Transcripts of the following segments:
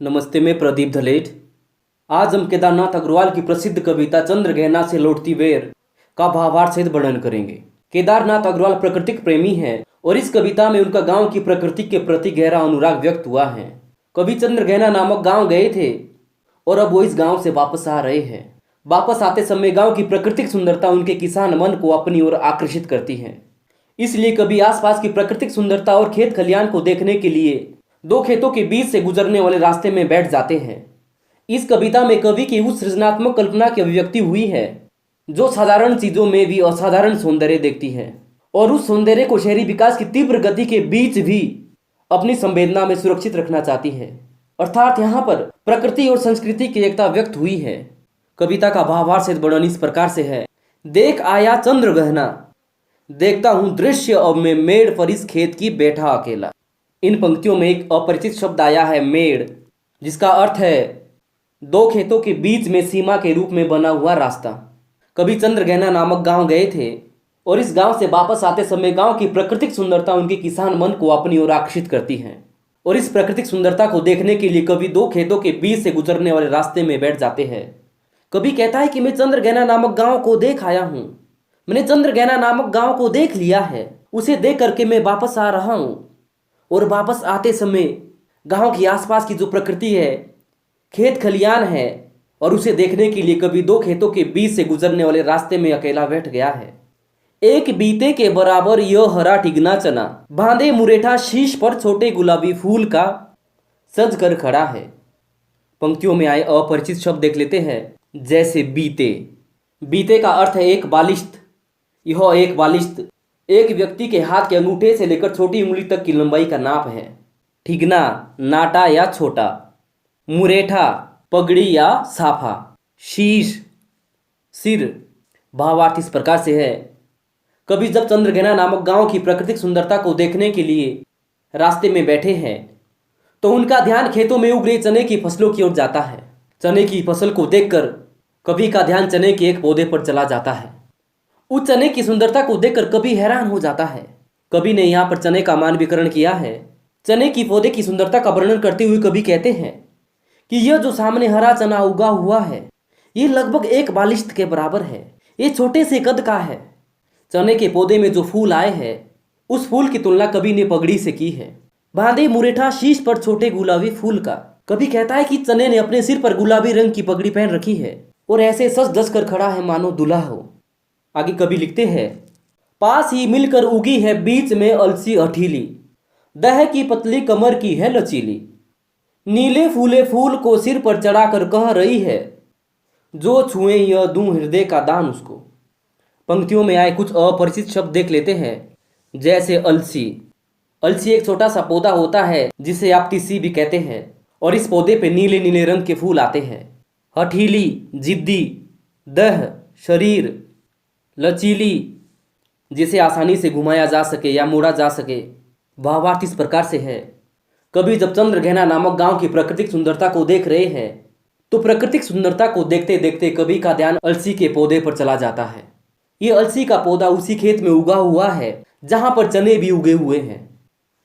नमस्ते, मैं प्रदीप धलेट। आज हम केदारनाथ अग्रवाल की प्रसिद्ध कविता चंद्रगहना से लौटती बेर का भावार्थ सहित वर्णन करेंगे। केदारनाथ अग्रवाल प्राकृतिक प्रेमी हैं और इस कविता में उनका गांव की प्रकृति के प्रति गहरा अनुराग व्यक्त हुआ है। कवि चंद्रगहना नामक गांव गए थे और अब वो इस गांव से वापस आ रहे हैं। वापस आते समय गांव की प्राकृतिक सुंदरता उनके किसान मन को अपनी ओर आकर्षित करती है। इसलिए कवि आसपास की प्राकृतिक सुंदरता और खेत खलियान को देखने के लिए दो खेतों के बीच से गुजरने वाले रास्ते में बैठ जाते हैं। इस कविता में कवि की उस सृजनात्मक कल्पना की अभिव्यक्ति हुई है जो साधारण चीजों में भी असाधारण सौंदर्य देखती है और उस सौंदर्य को शहरी विकास की तीव्र गति के बीच भी अपनी संवेदना में सुरक्षित रखना चाहती है। अर्थात यहाँ पर प्रकृति और संस्कृति की एकता व्यक्त हुई है। कविता का भावार्थ से वर्णन इस प्रकार से है। देख आया चंद्र गहना, देखता हूं दृश्य अब मैं मेड़ पर इस खेत की बैठा अकेला। इन पंक्तियों में एक अपरिचित शब्द आया है मेड़, जिसका अर्थ है दो खेतों के बीच में सीमा के रूप में बना हुआ रास्ता। कवि चंद्रगहना नामक गांव गए थे और इस गांव से वापस आते समय गांव की प्राकृतिक सुंदरता उनके किसान मन को अपनी ओर आकर्षित करती है और इस प्राकृतिक सुंदरता को देखने के लिए कवि दो खेतों के बीच से गुजरने वाले रास्ते में बैठ जाते हैं। कवि कहता है कि मैं चंद्रगहना नामक गांव को देख आया हूं, मैंने चंद्रगहना नामक गांव को देख लिया है, उसे देख करके मैं वापस आ रहा हूं और वापस आते समय गांव के आसपास की जो प्रकृति है, खेत खलियान है, और उसे देखने के लिए कभी दो खेतों के बीच से गुजरने वाले रास्ते में अकेला बैठ गया है। एक बीते के बराबर यह हरा टिगना चना, बांधे मुरेठा शीश पर छोटे गुलाबी फूल का सज कर खड़ा है। पंक्तियों में आए अपरिचित शब्द देख लेते हैं। जैसे बीते, बीते का अर्थ है एक बालिश्त। यह एक बालिश्त एक व्यक्ति के हाथ के अंगूठे से लेकर छोटी उंगली तक की लंबाई का नाप है। ठिगना नाटा या छोटा, मुरेठा पगड़ी या साफा, शीश सिर। भावार्थ इस प्रकार से है। कभी जब चंद्रगहना नामक गांव की प्राकृतिक सुंदरता को देखने के लिए रास्ते में बैठे हैं तो उनका ध्यान खेतों में उग रही चने की फसलों की ओर जाता है। चने की फसल को देखकर कवि का ध्यान चने के एक पौधे पर चला जाता है। उस चने की सुंदरता को देखकर कवि हैरान हो जाता है। कवि ने यहाँ पर चने का मानवीकरण किया है। चने की पौधे की सुंदरता का वर्णन करते हुए कवि कहते हैं कि यह जो सामने हरा चना उगा हुआ है, ये लगभग एक बालिश्त के बराबर है। ये छोटे से कद का है। चने के पौधे में जो फूल आए हैं, उस फूल की तुलना कवि ने पगड़ी से की है। बांधे मुरेठा शीश पर छोटे गुलाबी फूल का। कवि कहता है कि चने ने अपने सिर पर गुलाबी रंग की पगड़ी पहन रखी है और ऐसे सज धज कर खड़ा है मानो दूल्हा हो। आगे कवि लिखते हैं, पास ही मिलकर उगी है बीच में अलसी अठीली, दह की पतली कमर की है लचीली, नीले फूले फूल को सिर पर चढ़ाकर कह रही है, जो छुए यह दूं हृदय का दान उसको। पंक्तियों में आए कुछ अपरिचित शब्द देख लेते हैं। जैसे अलसी। अलसी एक छोटा सा पौधा होता है जिसे आप तीसी भी कहते हैं और इस पौधे पे नीले नीले रंग के फूल आते हैं। हठीली जिद्दी, दह शरीर, लचीली जिसे आसानी से घुमाया जा सके या मोड़ा जा सके। भावार्थ इस प्रकार से है। कभी जब चंद्रगहना नामक गांव की प्राकृतिक सुंदरता को देख रहे हैं तो प्राकृतिक सुंदरता को देखते देखते कवि का ध्यान अलसी के पौधे पर चला जाता है। ये अलसी का पौधा उसी खेत में उगा हुआ है जहां पर चने भी उगे हुए हैं।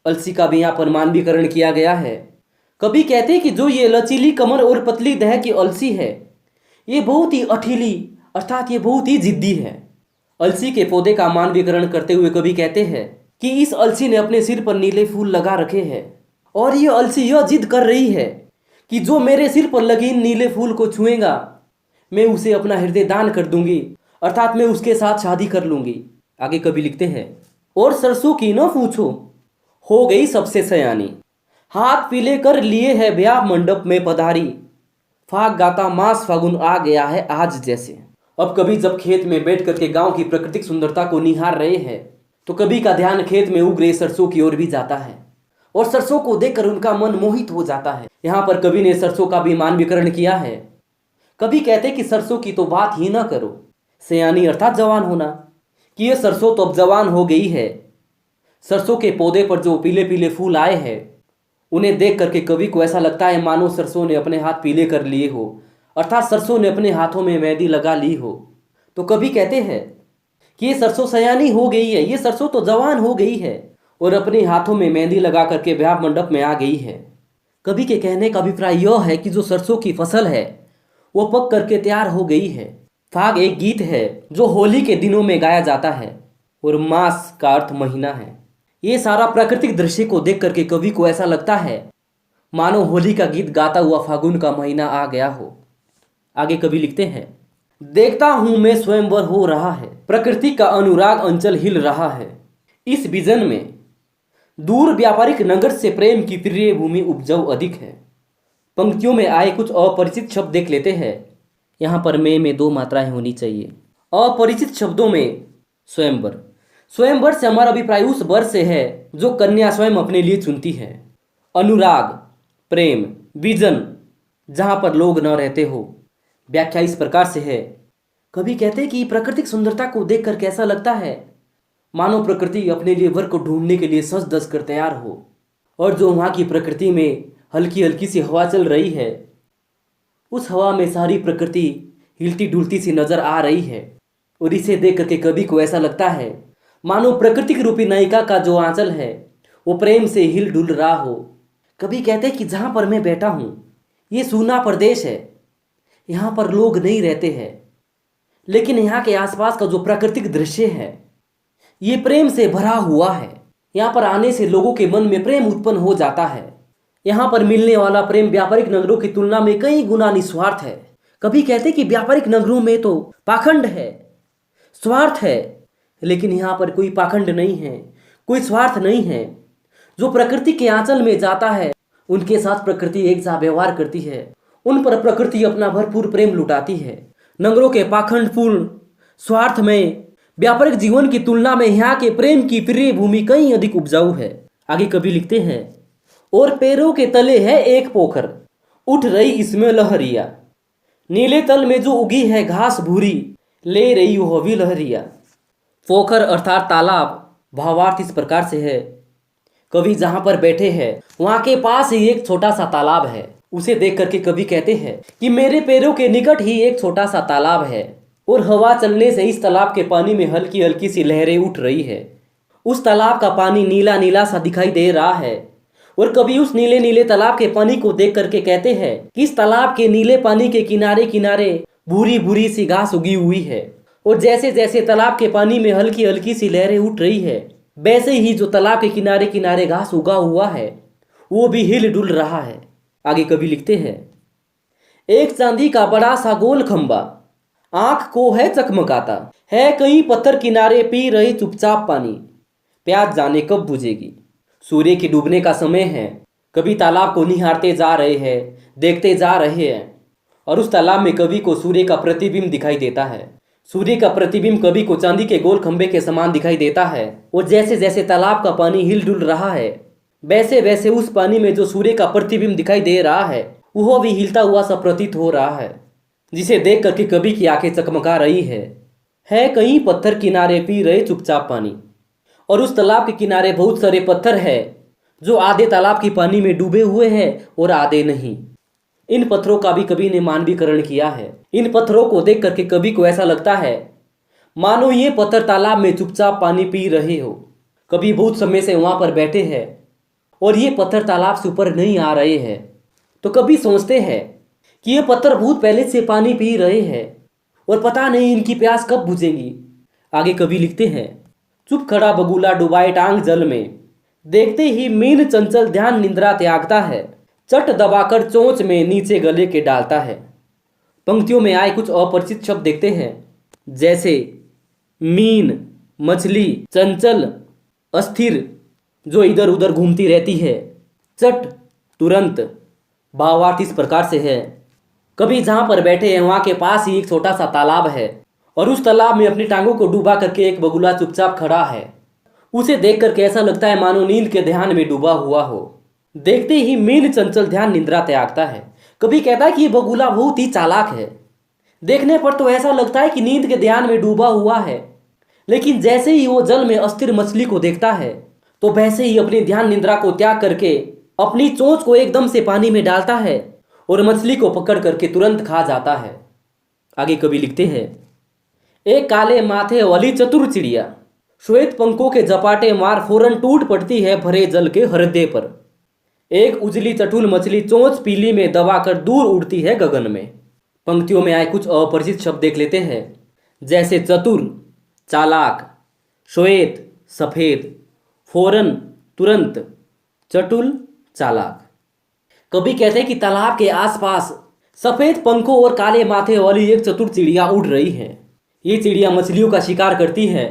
अलसी का भी यहाँ पर मानवीकरण किया गया है। कवि कहते हैं कि जो ये लचीली कमर और पतली दह की अलसी है, ये बहुत ही अठीली अर्थात ये बहुत ही जिद्दी है। अलसी के पौधे का मानवीकरण करते हुए कवि कहते हैं कि इस अलसी ने अपने सिर पर नीले फूल लगा रखे हैं और ये अलसी यह जिद कर रही है कि जो मेरे सिर पर लगे इन नीले फूल को छुएगा, मैं उसे अपना हृदय दान कर दूंगी, अर्थात मैं उसके साथ शादी कर लूंगी। आगे कवि लिखते हैं, और सरसों की न पूछो हो गई सबसे सयानी, हाथ पीले कर लिए है ब्याह मंडप में पधारी, फाग गाता मास फागुन आ गया है आज जैसे। अब कभी जब खेत में बैठ करके गांव की प्राकृतिक सुंदरता को निहार रहे हैं तो कवि का ध्यान खेत में उग रहे सरसों की ओर भी जाता है और सरसों को देखकर उनका मन मोहित हो जाता है। यहाँ पर कवि ने सरसों का भी मानवीकरण किया है। कवि कहते कि सरसों की तो बात ही ना करो, सयानी अर्थात जवान होना, कि ये सरसों तो अब जवान हो गई है। सरसों के पौधे पर जो पीले पीले फूल आए हैं उन्हें देख करके कवि को ऐसा लगता है मानो सरसों ने अपने हाथ पीले कर लिए हो, अर्थात सरसों ने अपने हाथों में मेहंदी लगा ली हो। तो कवि कहते हैं कि ये सरसों सयानी हो गई है, ये सरसों तो जवान हो गई है और अपने हाथों में मेहंदी लगा करके ब्याह मंडप में आ गई है। कवि के कहने का अभिप्राय यह है कि जो सरसों की फसल है वो पक करके तैयार हो गई है। फाग एक गीत है जो होली के दिनों में गाया जाता है और मास का अर्थ महीना है। ये सारा प्राकृतिक दृश्य को देख करके कवि को ऐसा लगता है मानो होली का गीत गाता हुआ फागुन का महीना आ गया हो। आगे कवि लिखते हैं, देखता हूं मैं स्वयंवर हो रहा है, प्रकृति का अनुराग अंचल हिल रहा है। इस विजन में दूर व्यापारिक नगर से प्रेम की प्रिय भूमि उपजाऊ अधिक है। पंक्तियों में आए कुछ अपरिचित शब्द देख लेते हैं। यहाँ पर में दो मात्राएं होनी चाहिए। अपरिचित शब्दों में स्वयंवर, स्वयंवर से हमारा अभिप्राय उस वर से है जो कन्या स्वयं अपने लिए चुनती है। अनुराग, प्रेम, विजन, जहाँ पर लोग न रहते हो। व्याख्या इस प्रकार से है, कवि कहते हैं कि प्राकृतिक सुंदरता को देखकर कैसा लगता है मानो प्रकृति अपने लिए वर को ढूंढने के लिए सज धज कर तैयार हो, और जो वहाँ की प्रकृति में हल्की हल्की सी हवा चल रही है, उस हवा में सारी प्रकृति हिलती डुलती सी नजर आ रही है। और इसे देख करके कवि को ऐसा लगता है मानो प्राकृतिक रूपी नायिका का जो आंचल है वो प्रेम से हिल डुल रहा हो। कवि कहते हैं कि जहाँ पर मैं बैठा हूँ ये सूना प्रदेश है, यहाँ पर लोग नहीं रहते हैं, लेकिन यहाँ के आसपास का जो प्राकृतिक दृश्य है ये प्रेम से भरा हुआ है। यहाँ पर आने से लोगों के मन में प्रेम उत्पन्न हो जाता है। यहाँ पर मिलने वाला प्रेम व्यापारिक नगरों की तुलना में कई गुना निस्वार्थ है। कभी कहते कि व्यापारिक नगरों में तो पाखंड है, स्वार्थ है, लेकिन यहाँ पर कोई पाखंड नहीं है, कोई स्वार्थ नहीं है। जो प्रकृति के आंचल में जाता है उनके साथ प्रकृति एक सा व्यवहार करती है, उन पर प्रकृति अपना भरपूर प्रेम लुटाती है। नगरों के पाखंडपूर्ण स्वार्थ में व्यापारिक जीवन की तुलना में यहाँ के प्रेम की प्रिय भूमि कहीं अधिक उपजाऊ है। आगे कवि लिखते हैं, और पैरों के तले है एक पोखर, उठ रही इसमें लहरिया, नीले तल में जो उगी है घास भूरी, ले रही हो भी लहरिया। पोखर अर्थात तालाब। भावार्थ इस प्रकार से है, कवि जहाँ पर बैठे हैं वहाँ के पास ही एक छोटा सा तालाब है। उसे देख करके कवि कहते हैं कि मेरे पैरों के निकट ही एक छोटा सा तालाब है, और हवा चलने से इस तालाब के पानी में हल्की हल्की सी लहरें उठ रही है। उस तालाब का पानी नीला नीला सा दिखाई दे रहा है, और कभी उस नीले नीले तालाब के पानी को देख करके कहते हैं कि इस तालाब के नीले पानी के किनारे किनारे भूरी भूरी सी घास उगी हुई है, और जैसे जैसे तालाब के पानी में हल्की हल्की सी लहरें उठ रही है वैसे ही जो तालाब के किनारे किनारे घास उगा हुआ है वो भी हिल डुल रहा है। आगे कवि लिखते हैं, एक चांदी का बड़ा सा गोल खंबा आंख को है चकमकाता, है कहीं पत्थर किनारे पी रही चुपचाप पानी, प्यास जाने कब बुझेगी। सूर्य के डूबने का समय है। कवि तालाब को निहारते जा रहे हैं, देखते जा रहे हैं, और उस तालाब में कवि को सूर्य का प्रतिबिंब दिखाई देता है। सूर्य का प्रतिबिंब कवि को चांदी के गोल खंबे के समान दिखाई देता है, और जैसे जैसे तालाब का पानी हिल डुल रहा है वैसे वैसे उस पानी में जो सूर्य का प्रतिबिंब दिखाई दे रहा है वह भी हिलता हुआ सा प्रतीत हो रहा है, जिसे देख करके कवि की आंखें चकमका रही है कहीं पत्थर किनारे पी रहे चुपचाप पानी। और उस तालाब के किनारे बहुत सारे पत्थर है जो आधे तालाब के पानी में डूबे हुए हैं और आधे नहीं। इन पत्थरों का भी कवि ने मानवीकरण किया है। इन पत्थरों को देख करके कवि को ऐसा लगता है मानो ये पत्थर तालाब में चुपचाप पानी पी रहे हो। कवि बहुत समय से वहां पर बैठे हैं और ये पत्थर तालाब से ऊपर नहीं आ रहे हैं, तो कवि सोचते हैं कि ये पत्थर बहुत पहले से पानी पी रहे हैं और पता नहीं इनकी प्यास कब बुझेगी। आगे कवि लिखते हैं, चुप खड़ा बगुला डुबाए टांग जल में, देखते ही मीन चंचल ध्यान निंद्रा त्यागता है, चट दबाकर चोंच में नीचे गले के डालता है। पंक्तियों में आए कुछ अपरिचित शब्द देखते हैं, जैसे मीन, मछली, चंचल, अस्थिर जो इधर उधर घूमती रहती है, चट तुरंत। भावार्थ इस प्रकार से है, कभी जहाँ पर बैठे हैं वहाँ के पास ही एक छोटा सा तालाब है और उस तालाब में अपनी टांगों को डूबा करके एक बगुला चुपचाप खड़ा है। उसे देख करके ऐसा लगता है मानो नींद के ध्यान में डूबा हुआ हो। देखते ही मीन चंचल ध्यान निद्रा त्यागता है। कभी कहता है कि ये बगुला बहुत ही चालाक है। देखने पर तो ऐसा लगता है कि नींद के ध्यान में डूबा हुआ है, लेकिन जैसे ही वो जल में अस्थिर मछली को देखता है तो वैसे ही अपनी ध्यान निद्रा को त्याग करके अपनी चोंच को एकदम से पानी में डालता है और मछली को पकड़ करके तुरंत खा जाता है। आगे कवि लिखते हैं, एक काले माथे वाली चतुर चिड़िया श्वेत पंखों के जपाटे मार फौरन टूट पड़ती है भरे जल के हृदय पर। एक उजली चटुल मछली चोंच पीली में दबाकर दूर उड़ती है गगन में। पंक्तियों में आए कुछ अपरिचित शब्द देख लेते हैं, जैसे चतुर, चालाक, श्वेत, सफेद, फौरन, तुरंत, चटुल, चालाक। कभी कहते हैं कि तालाब के आसपास सफेद पंखों और काले माथे वाली एक चतुर चिड़िया उड़ रही है। ये चिड़िया मछलियों का शिकार करती है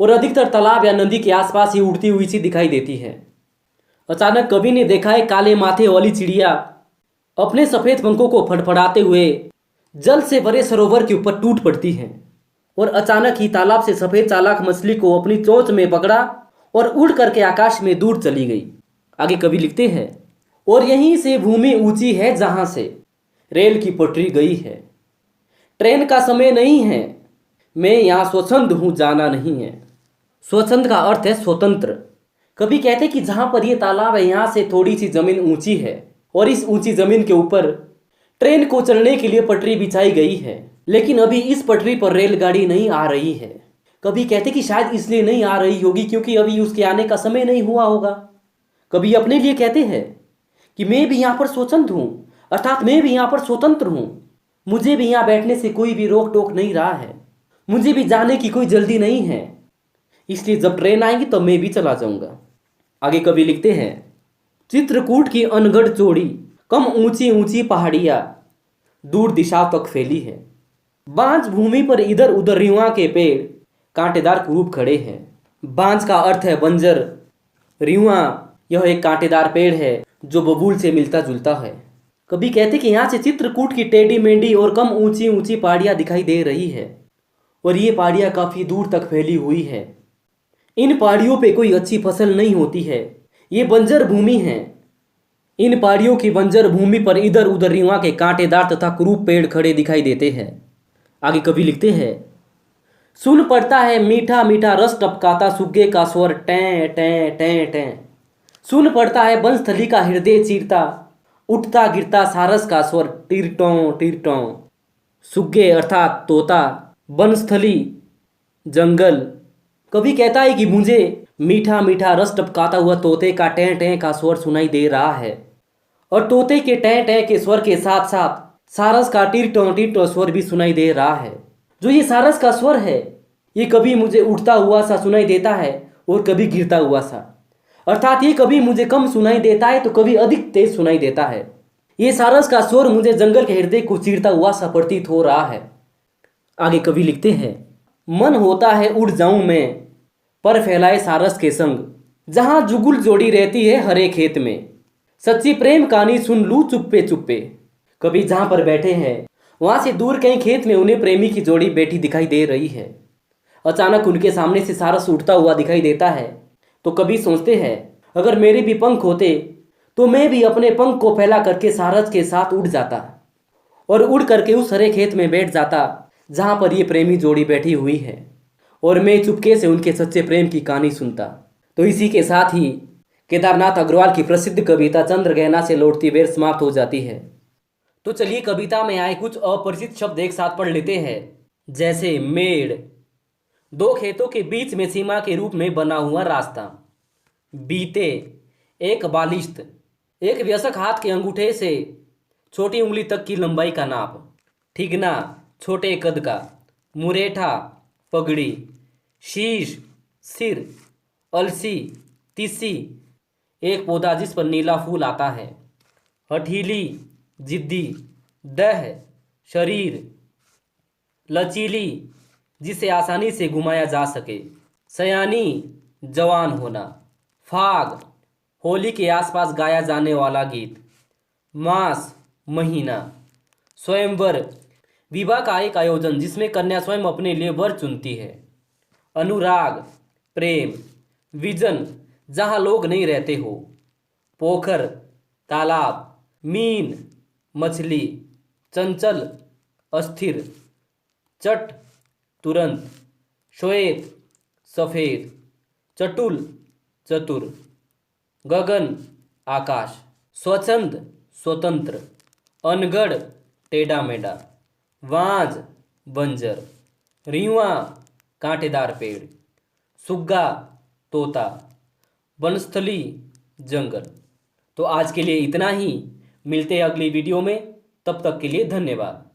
और अधिकतर तालाब या नदी के आसपास ही उड़ती हुई सी दिखाई देती है। अचानक कवि ने देखा है काले माथे वाली चिड़िया अपने सफेद पंखों को फड़फड़ाते हुए जल से भरे सरोवर के ऊपर टूट पड़ती है और अचानक ही तालाब से सफेद चालाक मछली को अपनी चोंच में पकड़ा और उड़ करके आकाश में दूर चली गई। आगे कवि लिखते हैं, और यहीं से भूमि ऊंची है जहां से रेल की पटरी गई है। ट्रेन का समय नहीं है, मैं यहाँ स्वच्छंद हूँ, जाना नहीं है। स्वच्छंद का अर्थ है स्वतंत्र। कभी कहते कि जहां पर ये तालाब है यहाँ से थोड़ी सी जमीन ऊंची है और इस ऊंची जमीन के ऊपर ट्रेन को चलने के लिए पटरी बिछाई गई है, लेकिन अभी इस पटरी पर रेलगाड़ी नहीं आ रही है। कभी कहते कि शायद इसलिए नहीं आ रही होगी क्योंकि अभी उसके आने का समय नहीं हुआ होगा। कभी अपने लिए कहते हैं कि मैं भी यहाँ पर स्वतंत्र हूँ, अर्थात मैं भी यहाँ पर स्वतंत्र हूँ, मुझे भी यहाँ बैठने से कोई भी रोक टोक नहीं रहा है, मुझे भी जाने की कोई जल्दी नहीं है, इसलिए जब ट्रेन आएगी तो मैं भी चला जाऊंगा। आगे कभी लिखते हैं, चित्रकूट की अनगढ़ चौड़ी कम ऊंची ऊंची पहाड़ियाँ दूर दिशा तक फैली है। बांझ भूमि पर इधर उधर रिवा के पेड़ कांटेदार कुरूप खड़े हैं। बांझ का अर्थ है बंजर, रिवा यह एक कांटेदार पेड़ है जो बबूल से मिलता जुलता है। कभी कहते कि यहाँ से चित्रकूट की टेढ़ी मेढ़ी और कम ऊंची ऊंची पहाड़ियाँ दिखाई दे रही है और ये पहाड़ियाँ काफ़ी दूर तक फैली हुई है। इन पहाड़ियों पे कोई अच्छी फसल नहीं होती है, ये बंजर भूमि है। इन पहाड़ियों की बंजर भूमि पर इधर उधर रिवा के कांटेदार तथा कुरूप पेड़ खड़े दिखाई देते हैं। आगे कवि लिखते हैं, सुन पड़ता है मीठा मीठा रस टपकाता सुग्गे का स्वर टें टें टें टें। सुन पड़ता है वनस्थली का हृदय चीरता उठता गिरता सारस का स्वर टिरटों टिरटों। सुग्गे अर्थात तोता, वनस्थली जंगल। कवि कहता है कि मुझे मीठा मीठा रस टपकाता हुआ तोते का टें टें का स्वर सुनाई दे रहा है और तोते के टें टें के स्वर के साथ साथ सारस का टिरटों स्वर भी सुनाई दे रहा है। जो ये सारस का स्वर है ये कभी मुझे उठता हुआ सा सुनाई देता है और कभी गिरता हुआ सा, अर्थात ये कभी मुझे कम सुनाई देता है तो कभी अधिक तेज सुनाई देता है। ये सारस का स्वर मुझे जंगल के हृदय को चीरता हुआ सा प्रतीत हो रहा है। आगे कवि लिखते हैं, मन होता है उड़ जाऊं मैं पर फैलाए सारस के संग, जहां जुगुल जोड़ी रहती है हरे खेत में, सच्ची प्रेम कहानी सुन लूं चुप्पे चुप्पे। कभी जहां पर बैठे हैं वहां से दूर कहीं खेत में उन्हें प्रेमी की जोड़ी बैठी दिखाई दे रही है। अचानक उनके सामने से सारस उड़ता हुआ दिखाई देता है तो कभी सोचते हैं, अगर मेरे भी पंख होते तो मैं भी अपने पंख को फैला करके सारस के साथ उड़ जाता और उड़ करके उस हरे खेत में बैठ जाता जहां पर ये प्रेमी जोड़ी बैठी हुई है और मैं चुपके से उनके सच्चे प्रेम की कहानी सुनता। तो इसी के साथ ही केदारनाथ अग्रवाल की प्रसिद्ध कविता चंद्रगहना से लौटती बेर समाप्त हो जाती है। तो चलिए कविता में आए कुछ अपरिचित शब्द एक साथ पढ़ लेते हैं, जैसे मेड़, दो खेतों के बीच में सीमा के रूप में बना हुआ रास्ता। बीते, एक बालिश्त, एक वयस्क हाथ के अंगूठे से छोटी उंगली तक की लंबाई का नाप। ठिगना, छोटे कद का। मुरेठा, पगड़ी। शीश, सिर। अलसी, तीसी, एक पौधा जिस पर नीला फूल आता है। हठीली, जिद्दी। दह, शरीर। लचीली, जिसे आसानी से घुमाया जा सके। सयानी, जवान होना। फाग, होली के आसपास गाया जाने वाला गीत। मास, महीना। स्वयंवर, विवाह का एक आयोजन जिसमें कन्या स्वयं अपने लिए वर चुनती है। अनुराग, प्रेम। विजन, जहाँ लोग नहीं रहते हो। पोखर, तालाब। मीन, मछली। चंचल, अस्थिर। चट, तुरंत। श्वेत, सफ़ेद। चटुल, चतुर। गगन, आकाश। स्वच्छंद, स्वतंत्र। अनगढ़, टेढ़ा मेढ़ा। वांझ, बंजर। रीवा, कांटेदार पेड़। सुग्गा, तोता। वनस्थली, जंगल। तो आज के लिए इतना ही, मिलते हैं अगली वीडियो में, तब तक के लिए धन्यवाद।